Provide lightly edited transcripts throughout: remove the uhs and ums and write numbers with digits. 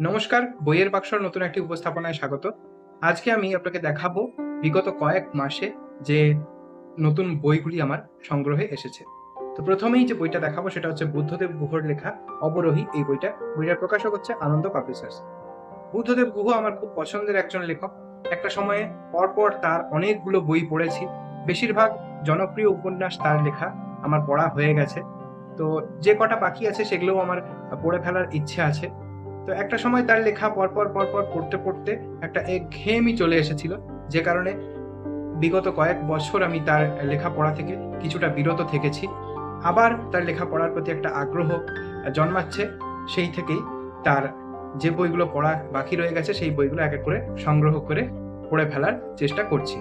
নমস্কার, বইয়ের বাক্সর নতুন একটি উপস্থাপনায় স্বাগত। আজকে আমি আপনাকে দেখাবো বিগত কয়েক মাসে যে নতুন বইগুলি আমার সংগ্রহে এসেছে। তো প্রথমেই যে বইটা দেখাবো সেটা হচ্ছে বুদ্ধদেব গুহর লেখা 'অবরোহী' এই বইটা। বইটার প্রকাশক হচ্ছে আনন্দ পাবলিশার্স। বুদ্ধদেব গুহ আমার খুব পছন্দের একজন লেখক। একটা সময়ে পরপর তার অনেকগুলো বই পড়েছি। বেশিরভাগ জনপ্রিয় উপন্যাস তার লেখা আমার পড়া হয়ে গেছে। তো যে কটা বাকি আছে সেগুলোও আমার পড়ে ফেলার ইচ্ছে আছে। তো একটা সময় তার লেখা পরপর পড়তে একটা একঘেয়েমি চলে এসেছিল। যে কারণে বিগত কয়েক বছর আমি তার লেখা পড়া থেকে কিছুটা বিরত থেকেছি। আবার তার লেখা পড়ার প্রতি একটা আগ্রহ জন্মাচ্ছে। সেই থেকেই তার যে বইগুলো পড়া বাকি রয়ে গেছে সেই বইগুলো এক এক করে সংগ্রহ করে পড়ে ফেলার চেষ্টা করছি।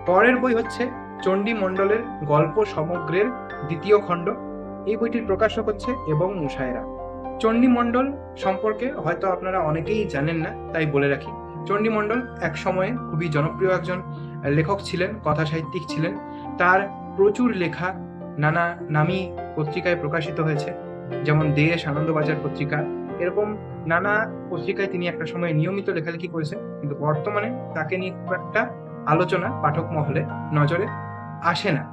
পরের বই হচ্ছে চণ্ডী মণ্ডলের গল্প সমগ্রের ২য় খণ্ড। এই বইটির প্রকাশক হচ্ছে এবং মুশায়রা। চণ্ডী মণ্ডল সম্পর্কে হয়তো আপনারা অনেকেই জানেন না, তাই বলে রাখি। চণ্ডী মণ্ডল এক সময়ে খুবই জনপ্রিয় একজন লেখক ছিলেন, কথা সাহিত্যিক ছিলেন। তার প্রচুর লেখা নানা নামী পত্রিকায় প্রকাশিত হয়েছে, যেমন দেশ, আনন্দবাজার পত্রিকা, এরকম নানা পত্রিকায় তিনি একটা সময় নিয়মিত লেখালেখি করেছেন। কিন্তু বর্তমানে তাকে নিয়ে খুব একটা আলোচনা পাঠক মহলে নজরে আসে না।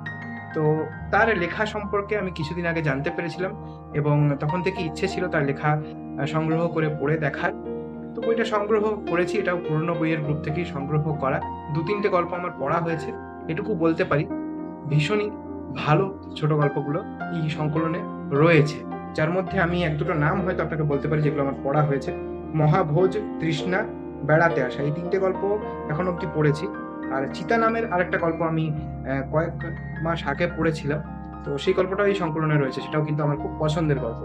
তো তার লেখা সম্পর্কে আমি কিছুদিন আগে জানতে পেরেছিলাম এবং তখন থেকে ইচ্ছে ছিল তার লেখা সংগ্রহ করে পড়ে দেখার। তো বইটা সংগ্রহ করেছি, এটাও পুরনো বইয়ের গ্রুপ থেকেই সংগ্রহ করা। ২-৩টে গল্প আমার পড়া হয়েছে। এটুকু বলতে পারি, ভীষণই ভালো ছোট গল্পগুলো এই সংকলনে রয়েছে। যার মধ্যে আমি ১-২টো নাম হয়তো আপনাকে বলতে পারি যেগুলো আমার পড়া হয়েছে। 'মহাভোজ', 'তৃষ্ণা', 'বেড়াতে আসা' এই ৩টে গল্প এখন অব্দি পড়েছি। আর 'চিতা' নামের আরেকটা গল্প আমি কয়েক মাস আগে পড়েছিলাম। তো সেই গল্পটাও এই সংকলনে রয়েছে। সেটাও কিন্তু আমার খুব পছন্দের গল্প।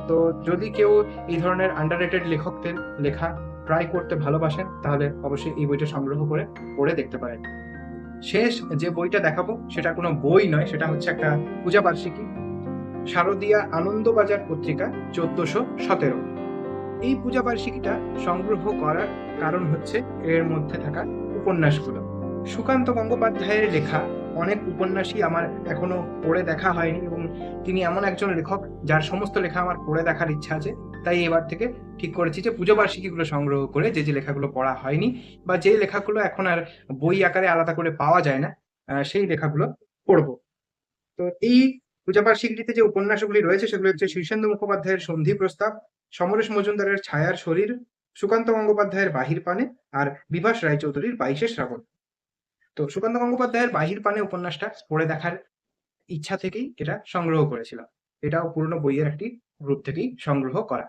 তো যদি কেউ এই ধরনের আন্ডাররেটেড লেখকদের লেখা ট্রাই করতে ভালোবাসেন, তাহলে অবশ্যই এই বইটা সংগ্রহ করে পড়ে দেখতে পারেন। শেষ যে বইটা দেখাবো সেটা কোনো বই নয়, সেটা হচ্ছে একটা পূজা বার্ষিকী। শারদীয়া আনন্দবাজার পত্রিকা ১৪১৭। এই পূজা বার্ষিকীটা সংগ্রহ করার কারণ হচ্ছে এর মধ্যে থাকা উপন্যাসগুলো। সুকান্ত গঙ্গোপাধ্যায়ের লেখা অনেক উপন্যাসই আমার এখনো পড়ে দেখা হয়নি এবং তিনি এমন একজন লেখক যার সমস্ত লেখা আমার পড়ে দেখার ইচ্ছা আছে। তাই এবার থেকে ঠিক করেছি যে পুজো বার্ষিকীগুলো সংগ্রহ করে যে লেখাগুলো পড়া হয়নি বা যে লেখাগুলো এখন আর বই আকারে আলাদা করে পাওয়া যায় না, সেই লেখাগুলো পড়ব। তো এই পূজাবার্ষিকীতে যে উপন্যাসগুলি রয়েছে সেগুলো হচ্ছে শীর্ষেন্দু মুখোপাধ্যায়ের সন্ধি প্রস্তাব, সমরেশ মজুমদারের ছায়ার শরীর, সুকান্ত গঙ্গোপাধ্যায়ের বাহির পানে আর বিভাস রায়চৌধুরীর ২২শে শ্রাবণ। তো সুকান্ত গঙ্গোপাধ্যায়ের বাহির পানে উপন্যাসটা পড়ে দেখার ইচ্ছা থেকেই এটা সংগ্রহ করেছিলাম। এটাও পুরনো বইয়ের একটি গ্রুপ থেকেই সংগ্রহ করা।